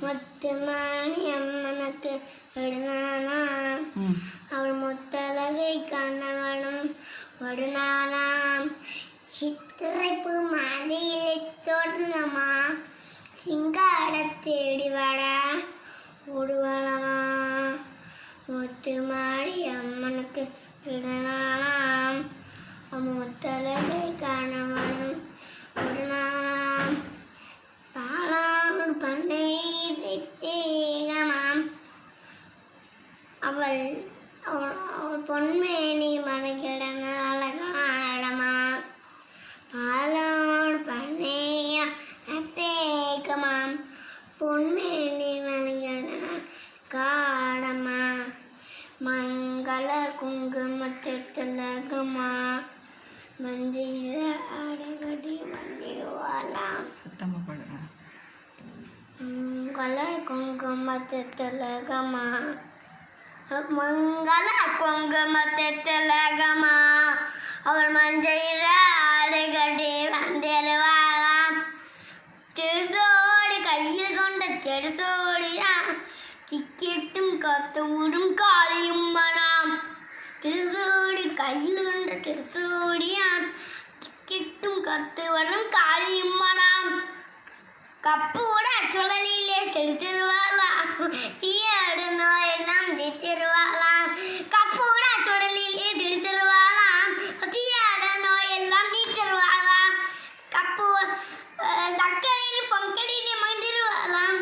முத்துமாணி அம்மனுக்கு விடுனானாம் அவள் முத்தழகை கணவனும் விடுனானாம் சித்திரைப்பு மலையிலே தொடர்ந்தமா சிங்காட தேடி வர ஓடுவலமா முத்துமாணி அம்மனுக்கு விடுனானாம் முத்தழகை கணவனும் விடுனானாம் பண்ணை சேகமாம் அவள் பொன்மேனி மனக்கிடங்க அழகாடமா பாலோடு பண்ணை சேகமாம் பொன்மேனி மனக்கிடங்க காடமா மங்கள குங்குமத்திலகமா மந்திர அடகடி வந்திருவாளாம் சத்தமா பாடுங்க மங்கள குங்குமத்திலகமா மங்கள குங்குமத்திலகமா அவள் மஞ்சள் ஆடுகட்டி வந்திருவாளாம் திருசோடி கையில் கொண்ட திருசோடியா திக்கிட்டும் கத்து ஊரும் காளியும் மனாம் திருசோடி கையில் கொண்ட திருசோடியா திக்கிட்டும் கத்து வரும் காளியும் மனாம் கப்போட சுழலிலே செலுத்திடுவாளாம் ஈயாடு நோயெல்லாம் தீர்த்திருவாளாம் கப்போட சுழலிலே செலுத்திடுவாளாம் தீயாட நோயெல்லாம் தீர்த்திருவாளாம் கப்பு சக்கரையில் பொங்கலிலே மகிழ்ந்திருவாளாம்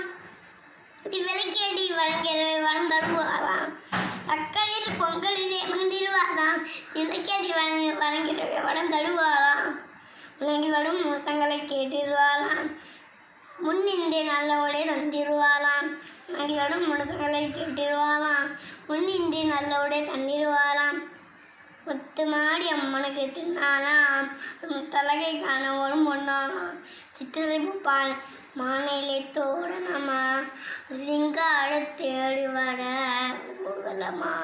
விளக்கேடி வழங்கிறவை வளம் தருவாளாம் சக்கரையில் பொங்கலிலே மகிழ்ந்திருவாளாம் விளக்கேடி வழங்கிறவை வளம் தருவாளாம் விளங்கி வரும் மோசங்களை கேட்டிருவாளாம் முன்னின்றே நல்லோடே தந்திருவாளாம் நங்கியோடும் முடசங்களை கேட்டிருவாளாம் முன்னின்றே நல்லோடே தந்திருவாளாம் முத்துமாடி அம்மனுக்கு தின்னாலாம் தலகை காணவோடும் ஒன்றாலாம் சித்திரைப்பு மானையிலே தோடனமா சிங்காடு தேடி வர ஊர்வலமா.